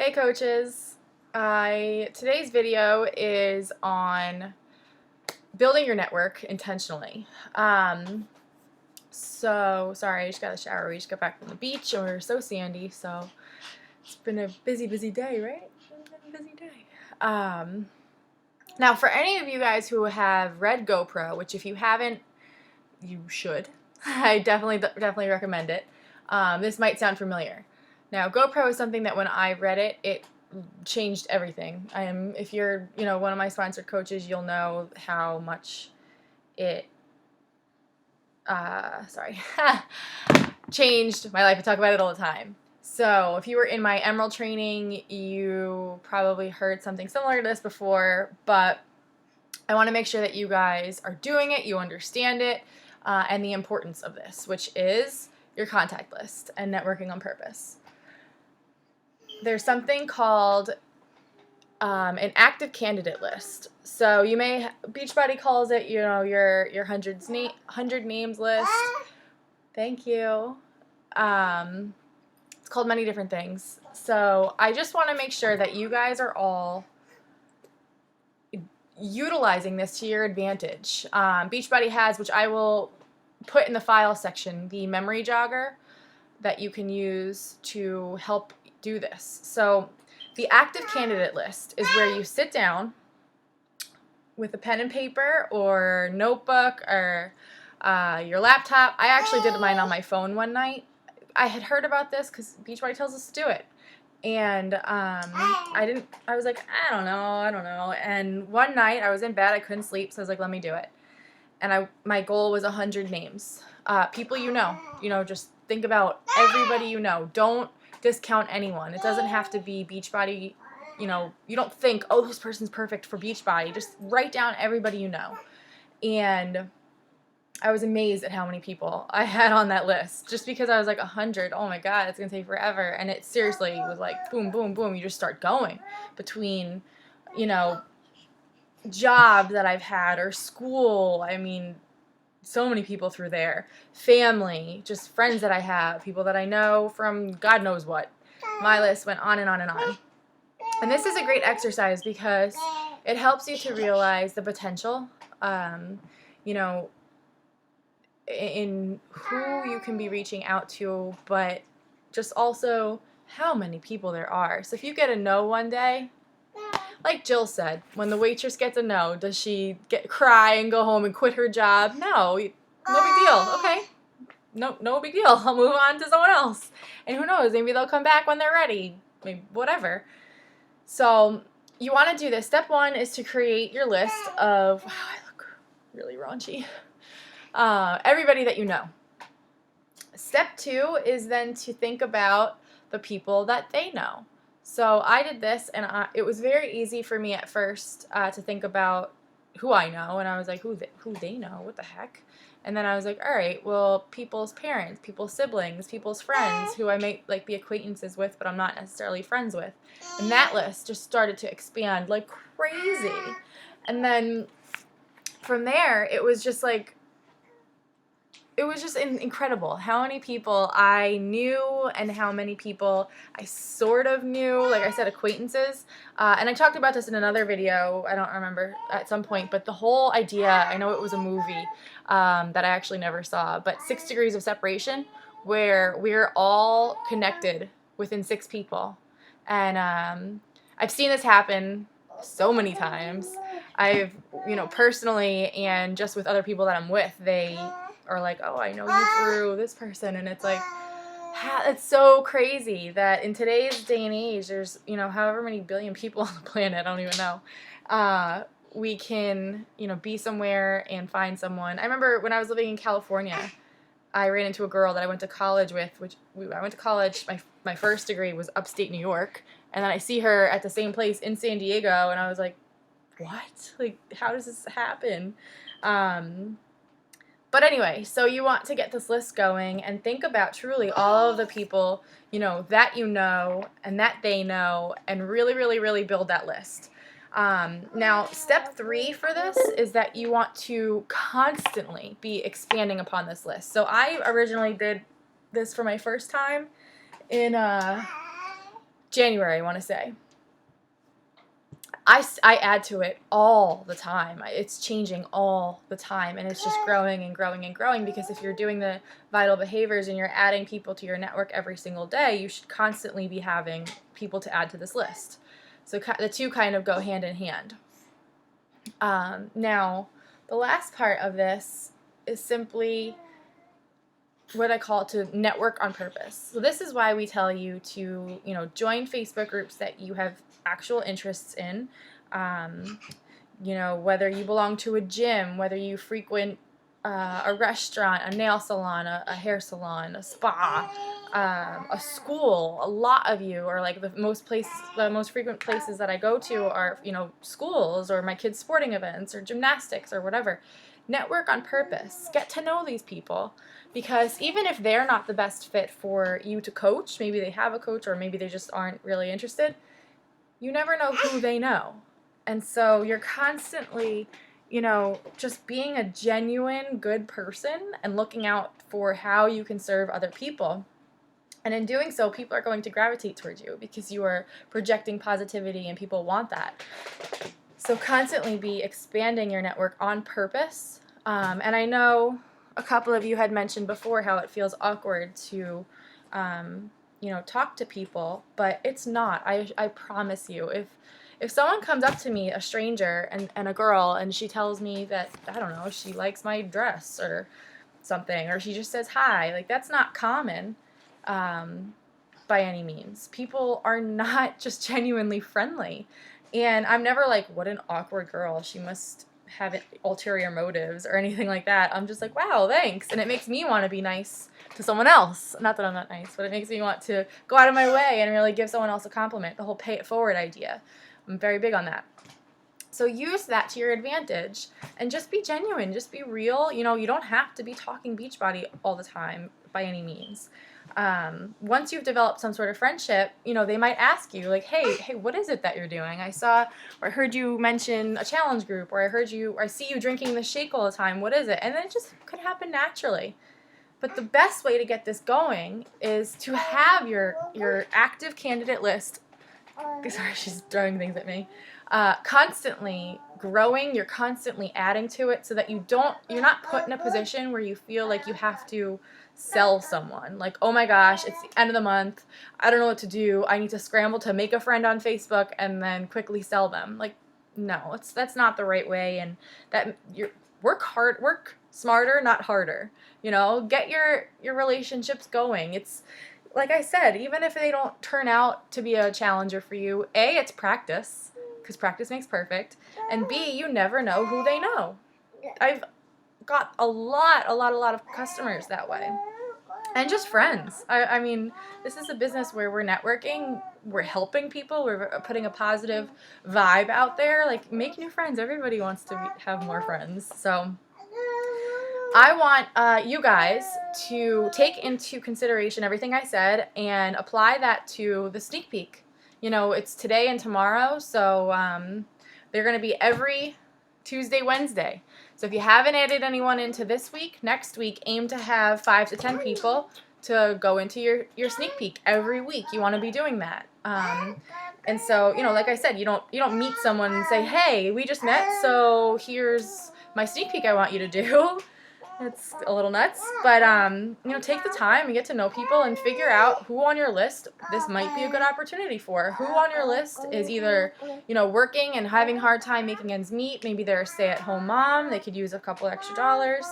Hey coaches, today's video is on building your network intentionally. Sorry, I just got a shower. We just got back from the beach and we were so sandy, so it's been a busy day, right? It's been a busy day. Now for any of you guys who have read GoPro, which if you haven't, you should. I definitely recommend it. This might sound familiar. Now GoPro is something that when I read it, it changed everything. If you're, one of my sponsored coaches, you'll know how much it, changed my life. I talk about it all the time. So if you were in my Emerald training, you probably heard something similar to this before, but I want to make sure that you guys are doing it, you understand it, and the importance of this, which is your contact list and networking on purpose. There's something called an active candidate list. So you may, Beachbody calls it, your 100 names list. Thank you. It's called many different things. So I just want to make sure that you guys are all utilizing this to your advantage. Beachbody has, which I will put in the file section, the memory jogger that you can use to help do this. So the active candidate list is where you sit down with a pen and paper or notebook or your laptop. I actually did mine on my phone one night. I had heard about this because Beachbody tells us to do it. And I was like, I don't know. And one night I was in bed, I couldn't sleep, so I was like, let me do it. And my goal was 100 names. People you know, just think about everybody you know. Don't discount anyone. It doesn't have to be Beachbody. You don't think, oh, this person's perfect for Beachbody. Just write down everybody you know. And I was amazed at how many people I had on that list. Just because I was like 100, oh my God, it's going to take forever. And it seriously was like boom, boom, boom. You just start going between, job that I've had or school. I mean, so many people through there. Family, just friends that I have, people that I know from God knows what. My list went on and on and on. And this is a great exercise because it helps you to realize the potential, in who you can be reaching out to, but just also how many people there are. So if you get a no one day, like Jill said, when the waitress gets a no, does she cry and go home and quit her job? No big deal. Okay, no big deal. I'll move on to someone else. And who knows, maybe they'll come back when they're ready, maybe whatever. So you want to do this. Step one is to create your list of, wow, I look really raunchy, everybody that you know. Step two is then to think about the people that they know. So I did this, and it was very easy for me at first to think about who I know, and I was like, who they know, what the heck? And then I was like, all right, well, people's parents, people's siblings, people's friends who I may be acquaintances with, but I'm not necessarily friends with. And that list just started to expand like crazy. And then from there, it was just incredible how many people I knew and how many people I sort of knew, like I said, acquaintances. And I talked about this in another video, I don't remember, at some point, but the whole idea, I know it was a movie that I actually never saw, but 6 Degrees of Separation, where we're all connected within 6 people. And I've seen this happen so many times. I've, personally and just with other people that I'm with, they are like, oh, I know you through this person. And it's like, it's so crazy that in today's day and age, there's, however many billion people on the planet, I don't even know, we can, be somewhere and find someone. I remember when I was living in California, I ran into a girl that I went to college with, I went to college, my first degree was upstate New York, and then I see her at the same place in San Diego, and I was like, what? Like, how does this happen? But anyway, so you want to get this list going and think about truly all of the people, that you know and that they know, and really, really, really build that list. Now, step 3 for this is that you want to constantly be expanding upon this list. So I originally did this for my first time in January, I want to say. I add to it all the time. It's changing all the time, and it's just growing and growing and growing, because if you're doing the vital behaviors and you're adding people to your network every single day, you should constantly be having people to add to this list. So the two kind of go hand in hand. Now, the last part of this is simply what I call to network on purpose. So this is why we tell you to, join Facebook groups that you have actual interests in. Whether you belong to a gym, whether you frequent a restaurant, a nail salon, a hair salon, a spa, a school. A lot of you are like the most frequent places that I go to are, schools or my kids' sporting events or gymnastics or whatever. Network on purpose. Get to know these people, because even if they're not the best fit for you to coach, maybe they have a coach or maybe they just aren't really interested, you never know who they know. And so you're constantly, just being a genuine good person and looking out for how you can serve other people. And in doing so, people are going to gravitate towards you because you are projecting positivity and people want that. So constantly be expanding your network on purpose. And I know a couple of you had mentioned before how it feels awkward to, talk to people, but it's not. I promise you. If someone comes up to me, a stranger and a girl, and she tells me that, I don't know, she likes my dress or something, or she just says hi, like that's not common by any means. People are not just genuinely friendly. And I'm never like, what an awkward girl. She must have ulterior motives or anything like that. I'm just like, wow, thanks. And it makes me want to be nice to someone else. Not that I'm not nice, but it makes me want to go out of my way and really give someone else a compliment. The whole pay it forward idea. I'm very big on that. So use that to your advantage and just be genuine. Just be real. You don't have to be talking Beachbody all the time by any means. Once you've developed some sort of friendship, they might ask you like, hey, what is it that you're doing? I saw or I heard you mention a challenge group, or I see you drinking the shake all the time. What is it? And then it just could happen naturally. But the best way to get this going is to have your active candidate list. Sorry, she's throwing things at me. Constantly growing, you're constantly adding to it so that you're not put in a position where you feel like you have to sell someone. Like, oh my gosh, it's the end of the month. I don't know what to do. I need to scramble to make a friend on Facebook and then quickly sell them. Like, no, that's not the right way. And that work smarter, not harder. Get your relationships going. It's like I said, even if they don't turn out to be a challenger for you, A, it's practice, because practice makes perfect, and B, you never know who they know. I've got a lot of customers that way. And just friends. I mean, this is a business where we're networking, we're helping people, we're putting a positive vibe out there. Like, make new friends. Everybody wants to have more friends. So I want you guys to take into consideration everything I said and apply that to the sneak peek. It's today and tomorrow, so they're going to be every Tuesday, Wednesday. So if you haven't added anyone into this week, next week, aim to have 5 to 10 people to go into your sneak peek every week. You want to be doing that. And so, like I said, you don't meet someone and say, hey, we just met, so here's my sneak peek I want you to do. It's a little nuts, but take the time and get to know people and figure out who on your list this might be a good opportunity for. Who on your list is either, working and having a hard time making ends meet. Maybe they're a stay-at-home mom. They could use a couple extra dollars,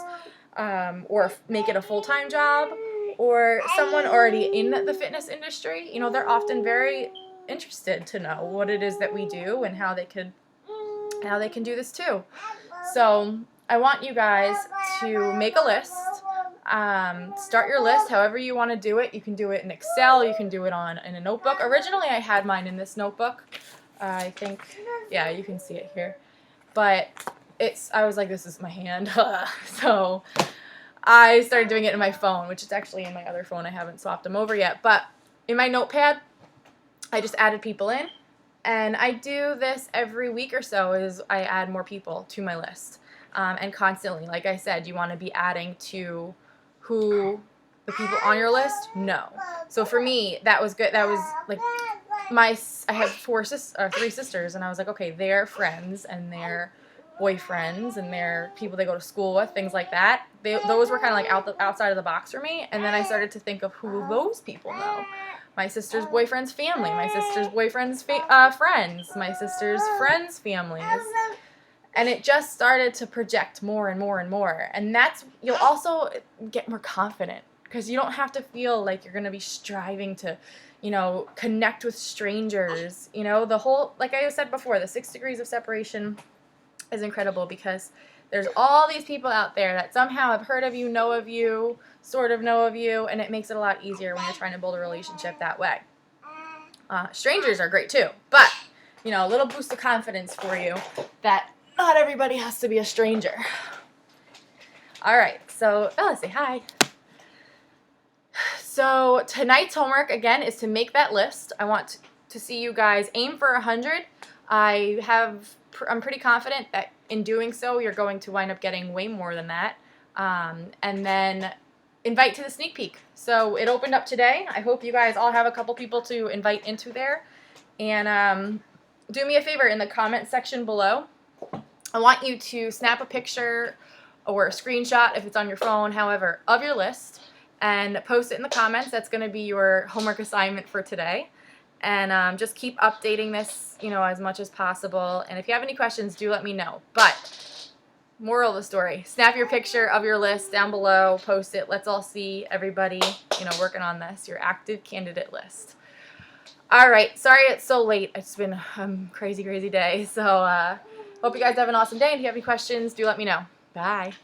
or make it a full-time job, or someone already in the fitness industry. They're often very interested to know what it is that we do and how they can do this too. So I want you guys to make a list. Start your list however you want to do it. You can do it in Excel. You can do it in a notebook. Originally, I had mine in this notebook. I think, yeah, you can see it here. But I was like, this is my hand. So I started doing it in my phone, which is actually in my other phone. I haven't swapped them over yet. But in my notepad, I just added people in. And I do this every week or so, is I add more people to my list. And constantly, like I said, you want to be adding to who the people on your list know. So for me, that was good. That was like I have three sisters, and I was like, okay, they're friends and they're boyfriends and they're people they go to school with, things like that. Those were kind of like outside of the box for me. And then I started to think of who those people know. My sister's boyfriend's family, my sister's boyfriend's friends, my sister's friends' families. And it just started to project more and more and more. And you'll also get more confident because you don't have to feel like you're going to be striving to, connect with strangers. The whole, like I said before, the 6 degrees of separation is incredible because there's all these people out there that somehow have heard of you, know of you, sort of know of you, and it makes it a lot easier when you're trying to build a relationship that way. Strangers are great too, but, a little boost of confidence for you that not everybody has to be a stranger. All right, so Bella, say hi. So tonight's homework, again, is to make that list. I want to see you guys aim for 100. I'm pretty confident that in doing so, you're going to wind up getting way more than that. And then invite to the sneak peek. So it opened up today. I hope you guys all have a couple people to invite into there. And do me a favor in the comment section below. I want you to snap a picture or a screenshot if it's on your phone, however, of your list and post it in the comments. That's going to be your homework assignment for today. And just keep updating this, as much as possible. And if you have any questions, do let me know. But moral of the story, snap your picture of your list down below, post it. Let's all see everybody, working on this, your active candidate list. All right. Sorry it's so late. It's been a crazy, crazy day. So hope you guys have an awesome day. And if you have any questions, do let me know. Bye.